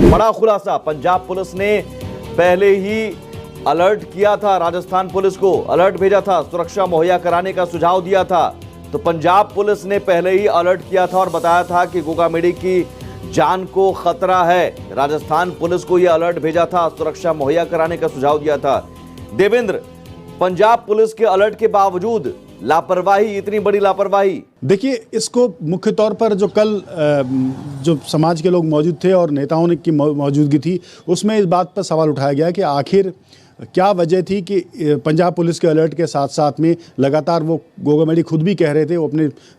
बड़ा खुलासा, पंजाब पुलिस ने पहले ही अलर्ट किया था, राजस्थान पुलिस को अलर्ट भेजा था, सुरक्षा मुहैया कराने का सुझाव दिया था। तो पंजाब पुलिस ने पहले ही अलर्ट किया था और बताया था कि गोगा मेडी की जान को खतरा है। राजस्थान पुलिस को यह अलर्ट भेजा था, सुरक्षा मुहैया कराने का सुझाव दिया था। देवेंद्र, पंजाब पुलिस के अलर्ट के बावजूद लापरवाही, इतनी बड़ी लापरवाही। देखिए, इसको मुख्य तौर पर जो कल जो समाज के लोग मौजूद थे और नेताओं की मौजूदगी थी, उसमें इस बात पर सवाल उठाया गया कि आखिर क्या वजह थी कि पंजाब पुलिस के अलर्ट के साथ साथ में लगातार वो गोगा मेडी खुद भी कह रहे थे, वो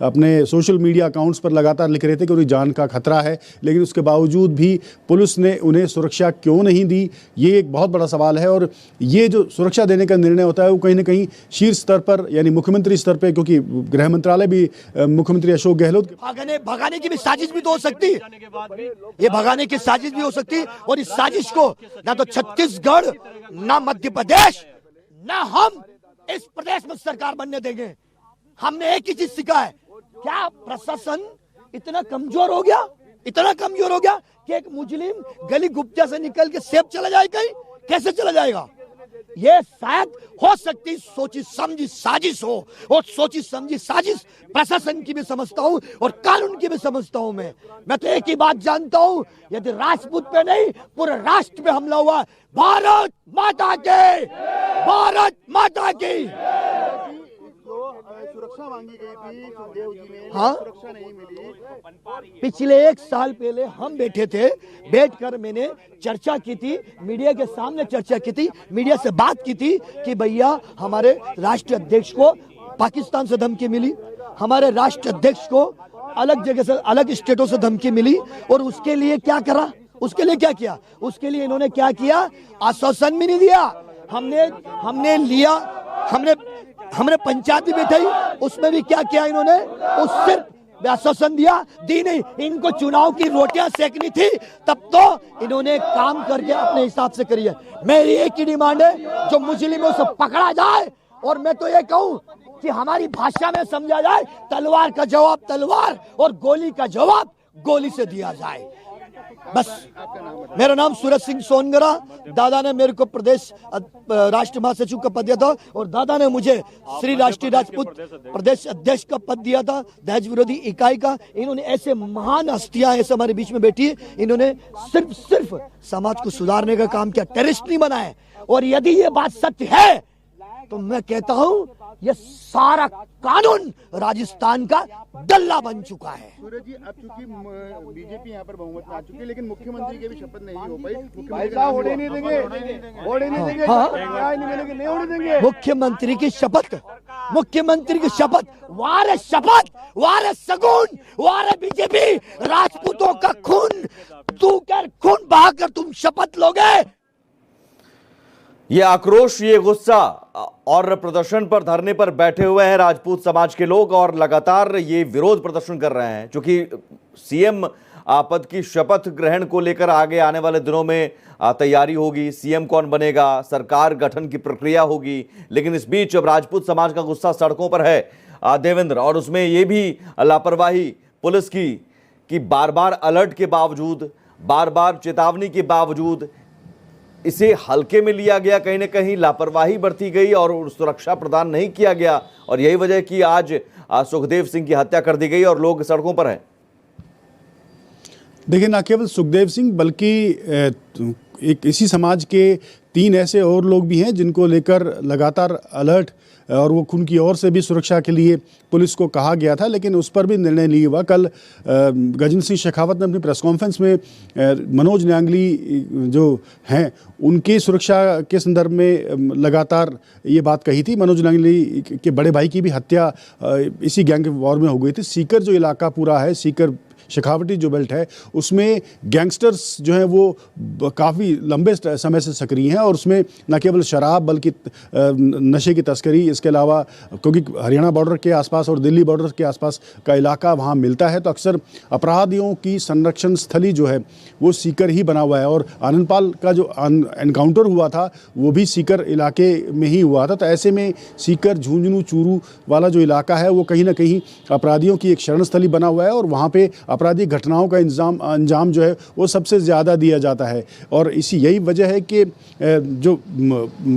अपने सोशल मीडिया अकाउंट्स पर लगातार लिख रहे थे कि उनकी जान का खतरा है, लेकिन उसके बावजूद भी पुलिस ने उन्हें सुरक्षा क्यों नहीं दी, ये एक बहुत बड़ा सवाल है। और ये जो सुरक्षा देने का निर्णय होता है वो कहीं ना कहीं शीर्ष स्तर पर यानी मुख्यमंत्री स्तर पर, क्योंकि गृह मंत्रालय भी मुख्यमंत्री अशोक गहलोत भगाने की भी साजिश भी तो हो सकती, ये भगाने की साजिश भी हो सकती। और इस साजिश को ना तो छत्तीसगढ़, ना मध्य प्रदेश, ना हम इस प्रदेश में सरकार बनने देंगे। हमने एक ही चीज सीखा है, क्या प्रशासन इतना कमजोर हो गया, इतना कमजोर हो गया कि एक मुजरिम गली गुप्ता से निकल के सेफ चला जाए, कहीं कैसे चला जाएगा। ये शायद हो सकती सोची समझी साजिश हो, और सोची समझी साजिश प्रशासन की भी समझता हूं और कानून की भी समझता हूं। मैं तो एक ही बात जानता हूं, यदि राजपूत पे नहीं पूरे राष्ट्र पे हमला हुआ, भारत माता की, भारत माता की। सुरक्षा मांगी गई थी सुखदेव जी ने, हाँ, सुरक्षा नहीं मिली। पिछले 1 साल पहले हम बैठे थे, बैठकर मैंने चर्चा की थी, मीडिया के सामने चर्चा की थी, मीडिया से बात की थी कि भैया हमारे राष्ट्रीय अध्यक्ष को पाकिस्तान से धमकी मिली, हमारे राष्ट्रीय अध्यक्ष को अलग जगह से, अलग स्टेटों से धमकी मिली, और उसके लिए क्या करा, उसके लिए क्या किया, उसके लिए इन्होंने क्या किया, आश्वासन भी नहीं दिया। हमने लिया, हमने पंचायत भी बैठाई, उसमें भी क्या किया इन्होंने, उस सिर्फ आश्वासन दिया, दी नहीं। इनको चुनाव की रोटियां सेकनी थी, तब तो इन्होंने काम करके अपने हिसाब से करी है। मेरी एक ही डिमांड है, जो मुजरिमों से पकड़ा जाए, और मैं तो ये कहूं कि हमारी भाषा में समझा जाए, तलवार का जवाब तलवार और गोली का जवाब गोली से दिया जाए, बस। मेरा नाम सूरज सिंह सोनगरा, दादा ने मेरे को प्रदेश राष्ट्रीय महासचिव का पद दिया था, और दादा ने मुझे श्री राष्ट्रीय राजपूत प्रदेश अध्यक्ष का पद दिया था, दहेज विरोधी इकाई का। इन्होंने ऐसे महान हस्तियां ऐसे हमारे बीच में बैठी है, इन्होंने सिर्फ समाज को सुधारने का काम किया, टेररिस्ट नहीं बनाए। और यदि ये बात सत्य है तो मैं कहता हूं ये सारा कानून राजस्थान का डल्ला बन चुका है। सूरज जी, अब चूंकि बीजेपी यहाँ पर बहुमत में आ चुकी है, लेकिन मुख्यमंत्री की भी शपथ नहीं हो पाई। मुख्यमंत्री की शपथ, मुख्यमंत्री की शपथ, वारे शपथ, वारे सगुन, वारे बीजेपी, राजपूतों का खून, तू कर खून बहाकर तुम शपथ लोगे। ये आक्रोश, ये गुस्सा और प्रदर्शन पर, धरने पर बैठे हुए हैं राजपूत समाज के लोग, और लगातार ये विरोध प्रदर्शन कर रहे हैं, क्योंकि सीएम पद की शपथ ग्रहण को लेकर आगे आने वाले दिनों में तैयारी होगी, सीएम कौन बनेगा, सरकार गठन की प्रक्रिया होगी। लेकिन इस बीच अब राजपूत समाज का गुस्सा सड़कों पर है देवेंद्र, और उसमें ये भी लापरवाही पुलिस की कि बार बार अलर्ट के बावजूद, बार बार चेतावनी के बावजूद इसे हल्के में लिया गया, कहीं ना कहीं लापरवाही बरती गई और सुरक्षा प्रदान नहीं किया गया, और यही वजह कि आज सुखदेव सिंह की हत्या कर दी गई और लोग सड़कों पर हैं। देखिए, न केवल सुखदेव सिंह बल्कि एक इसी समाज के 3 ऐसे और लोग भी हैं जिनको लेकर लगातार अलर्ट और वो उनकी ओर से भी सुरक्षा के लिए पुलिस को कहा गया था, लेकिन उस पर भी निर्णय नहीं हुआ। कल गजेंद्र सिंह शेखावत ने अपनी प्रेस कॉन्फ्रेंस में मनोज न्यांगली जो हैं उनकी सुरक्षा के संदर्भ में लगातार ये बात कही थी। मनोज न्यांगली के बड़े भाई की भी हत्या इसी गैंग वॉर में हो गई थी। सीकर जो इलाका पूरा है, सीकर शेखावटी जो बेल्ट है, उसमें गैंगस्टर्स जो हैं वो काफ़ी लंबे समय से सक्रिय हैं, और उसमें न केवल शराब बल्कि नशे की तस्करी, इसके अलावा क्योंकि हरियाणा बॉर्डर के आसपास और दिल्ली बॉर्डर के आसपास का इलाका वहाँ मिलता है, तो अक्सर अपराधियों की संरक्षण स्थली जो है वो सीकर ही बना हुआ है। और आनंदपाल का जो एनकाउंटर हुआ था वो भी सीकर इलाके में ही हुआ था। तो ऐसे में सीकर, झुंझुनू, चूरू वाला जो इलाका है वो कहीं ना कहीं अपराधियों की एक शरण स्थली बना हुआ है, और वहाँ पे आपराधिक घटनाओं का अंजाम जो है वो सबसे ज़्यादा दिया जाता है। और यही वजह है कि जो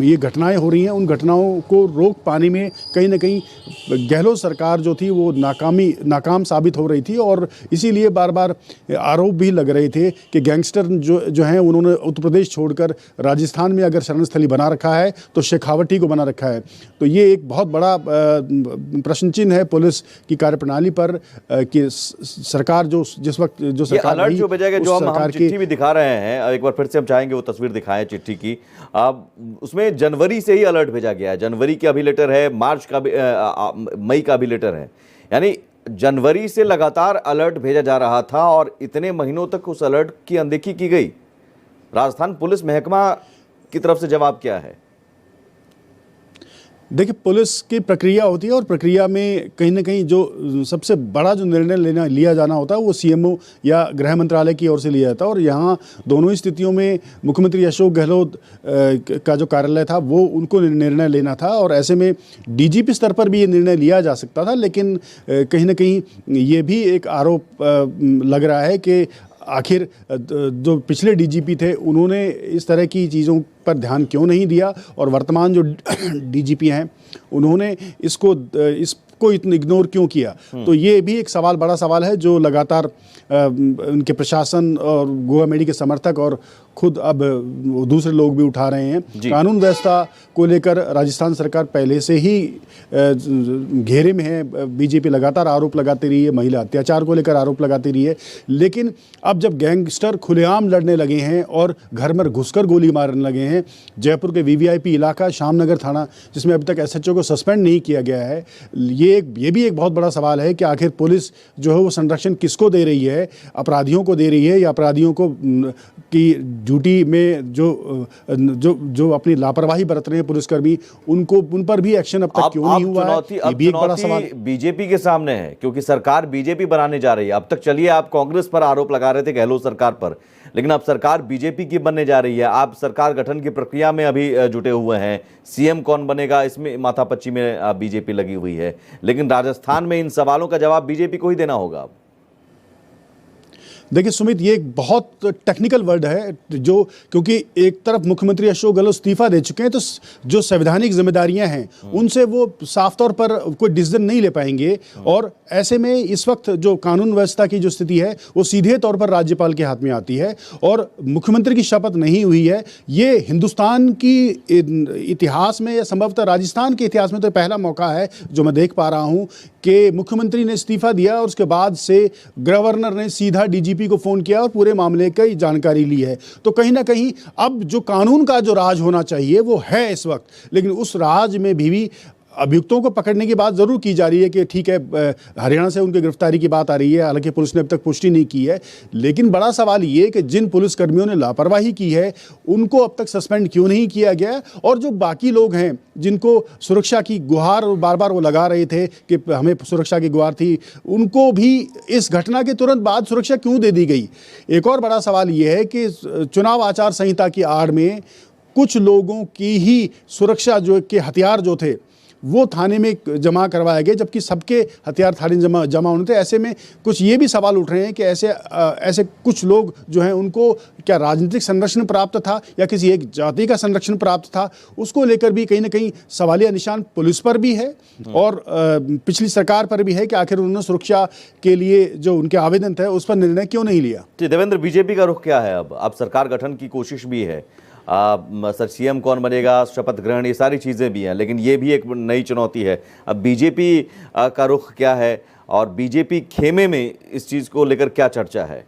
ये घटनाएं हो रही हैं उन घटनाओं को रोक पाने में कहीं ना कहीं गहलोत सरकार जो थी वो नाकाम साबित हो रही थी। और इसीलिए बार बार आरोप भी लग रहे थे कि गैंगस्टर जो हैं उन्होंने उत्तर प्रदेश छोड़कर राजस्थान में अगर शरण स्थली बना रखा है तो शेखावटी को बना रखा है। तो ये एक बहुत बड़ा प्रश्न चिन्ह है पुलिस की कार्यप्रणाली पर कि सरकार जिस वक्त जो सरकार अलर्ट जो भेजा गया, जो हम चिट्ठी भी दिखा रहे हैं, एक बार फिर से हम चाहेंगे वो तस्वीर दिखाएं चिट्ठी की। उसमें जनवरी से ही अलर्ट भेजा गया है, जनवरी का भी लेटर है, मार्च का भी, मई का भी लेटर है, यानी जनवरी से लगातार अलर्ट भेजा जा रहा था और इतने महीनों तक उस अलर्ट की अनदेखी की गई। राजस्थान पुलिस महकमा की तरफ से जवाब क्या है? देखिए, पुलिस की प्रक्रिया होती है और प्रक्रिया में कहीं ना कहीं जो सबसे बड़ा जो निर्णय लिया जाना होता है वो सीएमओ या गृह मंत्रालय की ओर से लिया जाता है। और यहाँ दोनों ही स्थितियों में मुख्यमंत्री अशोक गहलोत का जो कार्यालय था वो उनको निर्णय लेना था और ऐसे में डीजीपी स्तर पर भी ये निर्णय लिया जा सकता था। लेकिन कहीं ना कहीं ये भी एक आरोप लग रहा है कि आखिर जो पिछले डीजीपी थे उन्होंने इस तरह की चीज़ों पर ध्यान क्यों नहीं दिया और वर्तमान जो डीजीपी हैं उन्होंने इसको इतना इग्नोर क्यों किया। तो ये भी एक सवाल, बड़ा सवाल है जो लगातार उनके प्रशासन और गोवा मेडी के समर्थक और खुद अब दूसरे लोग भी उठा रहे हैं। कानून व्यवस्था को लेकर राजस्थान सरकार पहले से ही घेरे में है। बीजेपी लगातार आरोप लगाती रही है, महिला अत्याचार को लेकर आरोप लगाती रही है। लेकिन अब जब गैंगस्टर खुलेआम लड़ने लगे हैं और घर में घुसकर गोली मारने लगे हैं, जयपुर के वीवीआईपी इलाका श्यामनगर थाना जिसमें अभी तक एसएचओ को सस्पेंड नहीं किया गया है, ये भी एक बहुत बड़ा सवाल है कि आखिर पुलिस जो है वो संरक्षण किसको दे रही है, अपराधियों को दे रही है या अपराधियों को की ड्यूटी में जो अपनी लापरवाही बरत रहे हैं पुलिसकर्मी उन पर भी एक्शन अब तक क्यों नहीं हुआ है, ये भी एक बड़ा सवाल बीजेपी के सामने है क्योंकि सरकार बीजेपी बनाने जा रही है। अब तक चलिए आप कांग्रेस पर आरोप लगा रहे थे गहलोत सरकार पर, लेकिन अब सरकार बीजेपी की बनने जा रही है। आप सरकार गठन की प्रक्रिया में अभी जुटे हुए हैं, सीएम कौन बनेगा इसमें माथापच्ची में बीजेपी लगी हुई है, लेकिन राजस्थान में इन सवालों का जवाब बीजेपी को ही देना होगा। देखिए सुमित, ये एक बहुत टेक्निकल वर्ड है जो, क्योंकि एक तरफ मुख्यमंत्री अशोक गहलोत इस्तीफा दे चुके हैं तो जो संवैधानिक जिम्मेदारियां हैं उनसे वो साफ तौर पर कोई डिसीजन नहीं ले पाएंगे। और ऐसे में इस वक्त जो कानून व्यवस्था की जो स्थिति है वो सीधे तौर पर राज्यपाल के हाथ में आती है और मुख्यमंत्री की शपथ नहीं हुई है। ये हिंदुस्तान की इतिहास में या संभवतः राजस्थान के इतिहास में तो पहला मौका है जो मैं देख पा रहा हूँ कि मुख्यमंत्री ने इस्तीफा दिया और उसके बाद से गवर्नर ने सीधा डीजीपी को फोन किया और पूरे मामले की जानकारी ली है। तो कहीं ना कहीं अब जो कानून का जो राज होना चाहिए वो है इस वक्त, लेकिन उस राज में भी अभियुक्तों को पकड़ने की बात जरूर की जा रही है कि ठीक है हरियाणा से उनकी गिरफ्तारी की बात आ रही है, हालांकि पुलिस ने अब तक पुष्टि नहीं की है। लेकिन बड़ा सवाल ये कि जिन पुलिसकर्मियों ने लापरवाही की है उनको अब तक सस्पेंड क्यों नहीं किया गया, और जो बाकी लोग हैं जिनको सुरक्षा की गुहार बार बार वो लगा रहे थे कि हमें सुरक्षा की गुहार थी, उनको भी इस घटना के तुरंत बाद सुरक्षा क्यों दे दी गई। एक और बड़ा सवाल ये है कि चुनाव आचार संहिता की आड़ में कुछ लोगों की ही सुरक्षा जो के हथियार जो थे वो थाने में जमा करवाए गए, जबकि सबके हथियार थाने जमा होने थे। ऐसे में कुछ ये भी सवाल उठ रहे हैं कि ऐसे कुछ लोग जो हैं उनको क्या राजनीतिक संरक्षण प्राप्त था या किसी एक जाति का संरक्षण प्राप्त था, उसको लेकर भी कहीं ना कहीं सवालिया निशान पुलिस पर भी है और पिछली सरकार पर भी है कि आखिर उन्होंने सुरक्षा के लिए जो उनके आवेदन थे उस पर निर्णय क्यों नहीं लिया। देवेंद्र, बीजेपी का रुख क्या है? अब सरकार गठन की कोशिश भी है, सर सीएम कौन बनेगा, शपथ ग्रहण, ये सारी चीज़ें भी हैं, लेकिन ये भी एक नई चुनौती है। अब बीजेपी का रुख क्या है और बीजेपी खेमे में इस चीज़ को लेकर क्या चर्चा है?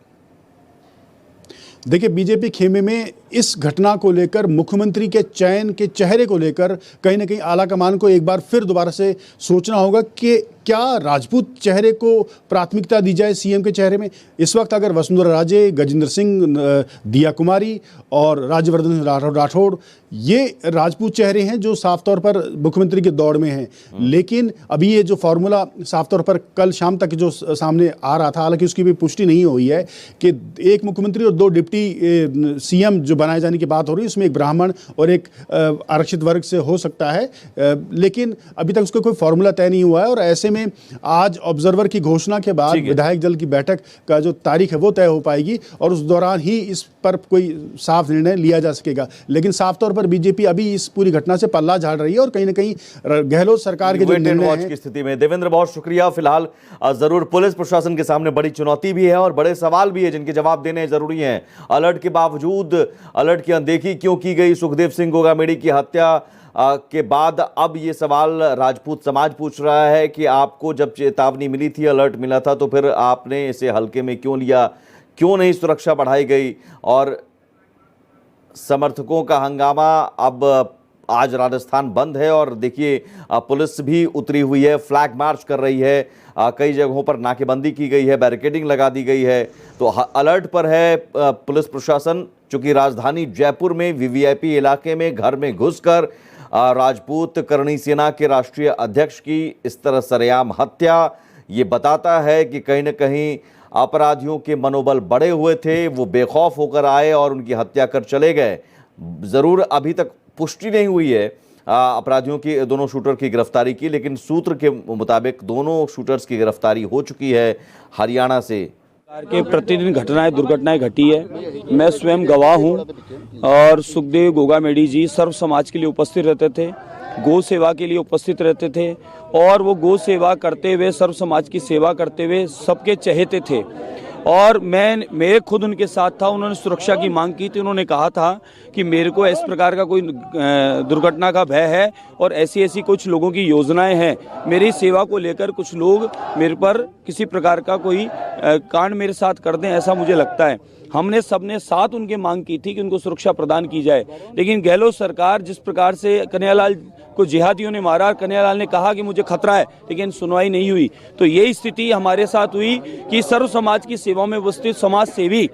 देखिए, बीजेपी खेमे में इस घटना को लेकर मुख्यमंत्री के चयन के चेहरे को लेकर कहीं ना कहीं आलाकमान को एक बार फिर दोबारा से सोचना होगा कि क्या राजपूत चेहरे को प्राथमिकता दी जाए सीएम के चेहरे में। इस वक्त अगर वसुंधरा राजे, गजेंद्र सिंह, दिया कुमारी और राज्यवर्धन राठौड़ ये राजपूत चेहरे हैं जो साफ तौर पर मुख्यमंत्री के दौड़ में हैं, लेकिन अभी ये जो फॉर्मूला साफ तौर पर कल शाम तक जो सामने आ रहा था, हालांकि उसकी भी पुष्टि नहीं हुई है कि एक मुख्यमंत्री और 2 डिप्टी सीएम जो बनाए जाने की बात हो रही है उसमें एक ब्राह्मण और एक आरक्षित वर्ग से हो सकता है, लेकिन अभी तक उसका कोई फॉर्मूला तय नहीं हुआ है। और ऐसे में आज ऑब्जर्वर की घोषणा के बाद विधायक दल की बैठक का जो तारीख है वो तय हो पाएगी और उस दौरान ही इस पर कोई साफ निर्णय लिया जा सकेगा। लेकिन साफ तौर पर बीजेपी अभी इस पूरी घटना से पल्ला झाड़ रही है और कहीं ना कहीं गहलोत सरकार के जो निर्णय हैं की स्थिति में। देवेंद्र, बहुत शुक्रिया। फिलहाल जरूर पुलिस प्रशासन के सामने बड़ी चुनौती भी है और बड़े सवाल भी है जिनके जवाब देने जरूरी हैं। अलर्ट के बावजूद अलर्ट की अनदेखी क्यों की गई? सुखदेव सिंह गोगामेडी की हत्या के बाद अब ये सवाल राजपूत समाज पूछ रहा है कि आपको जब चेतावनी मिली थी, अलर्ट मिला था, तो फिर आपने इसे हल्के में क्यों लिया? क्यों नहीं सुरक्षा बढ़ाई गई? और समर्थकों का हंगामा, अब आज राजस्थान बंद है और देखिए पुलिस भी उतरी हुई है, फ्लैग मार्च कर रही है, कई जगहों पर नाकेबंदी की गई है, बैरिकेडिंग लगा दी गई है, तो अलर्ट पर है पुलिस प्रशासन। चूंकि राजधानी जयपुर में वीवीआईपी इलाके में घर में घुसकर राजपूत करणी सेना के राष्ट्रीय अध्यक्ष की इस तरह सरेआम हत्या, ये बताता है कि कहीं न कहीं अपराधियों के मनोबल बढ़े हुए थे, वो बेखौफ होकर आए और उनकी हत्या कर चले गए। ज़रूर अभी तक पुष्टि नहीं हुई है अपराधियों की, दोनों शूटर की गिरफ्तारी की, लेकिन सूत्र के मुताबिक दोनों शूटर्स की गिरफ्तारी हो चुकी है हरियाणा से। के प्रतिदिन दुर्घटनाएं घटी है। मैं स्वयं गवाह हूं और सुखदेव गोगामेडी जी सर्व समाज के लिए उपस्थित रहते थे, गौ सेवा के लिए उपस्थित रहते थे और वो गौ सेवा करते हुए, सर्व समाज की सेवा करते हुए सबके चहेते थे और मैं खुद उनके साथ था। उन्होंने सुरक्षा की मांग की थी। उन्होंने कहा था कि मेरे को इस प्रकार का कोई दुर्घटना का भय है और ऐसी कुछ लोगों की योजनाएं हैं, मेरी सेवा को लेकर कुछ लोग मेरे पर किसी प्रकार का कोई कांड मेरे साथ कर दें, ऐसा मुझे लगता है। हमने सबने साथ उनके मांग की थी कि उनको सुरक्षा प्रदान की जाए, लेकिन गहलोत सरकार जिस प्रकार से कन्हैयालाल को जिहादियों ने मारा, कन्हैयालाल ने कहा कि मुझे खतरा है, लेकिन सुनवाई नहीं हुई। तो यही स्थिति हमारे साथ हुई कि सर्व समाज की सेवा में उपस्थित समाज सेवी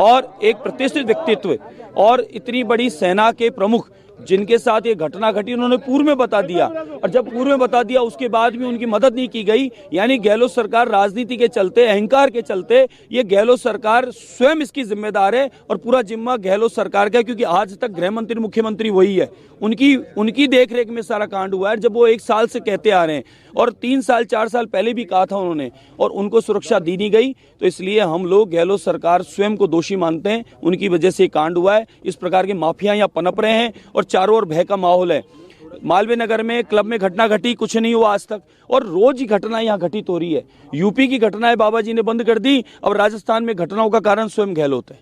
और एक प्रतिष्ठित व्यक्तित्व और इतनी बड़ी सेना के प्रमुख जिनके साथ ये घटना घटी, उन्होंने पूर्व में बता दिया और जब पूर्व में बता दिया उसके बाद भी उनकी मदद नहीं की गई। यानी गहलोत सरकार राजनीति के चलते, अहंकार के चलते, ये गहलोत सरकार स्वयं इसकी जिम्मेदार है और पूरा जिम्मा गहलोत सरकार का है, क्योंकि आज तक गृह मंत्री, मुख्यमंत्री वही है, उनकी देखरेख में सारा कांड हुआ है। जब वो 1 साल से कहते आ रहे हैं और 3 साल 4 साल पहले भी कहा था उन्होंने, और उनको सुरक्षा दी नहीं गई, तो इसलिए हम लोग गहलोत सरकार स्वयं को दोषी मानते हैं। उनकी वजह से कांड हुआ है। इस प्रकार के माफिया यहाँ पनप रहे हैं और चारों ओर भय का माहौल है। मालवीय नगर में क्लब में घटना घटी, कुछ नहीं हुआ आज तक, और रोज ही घटना यहाँ घटित हो रही है। यूपी की घटनाएं बाबा जी ने बंद कर दी, अब राजस्थान में घटनाओं का कारण स्वयं गहलोत है।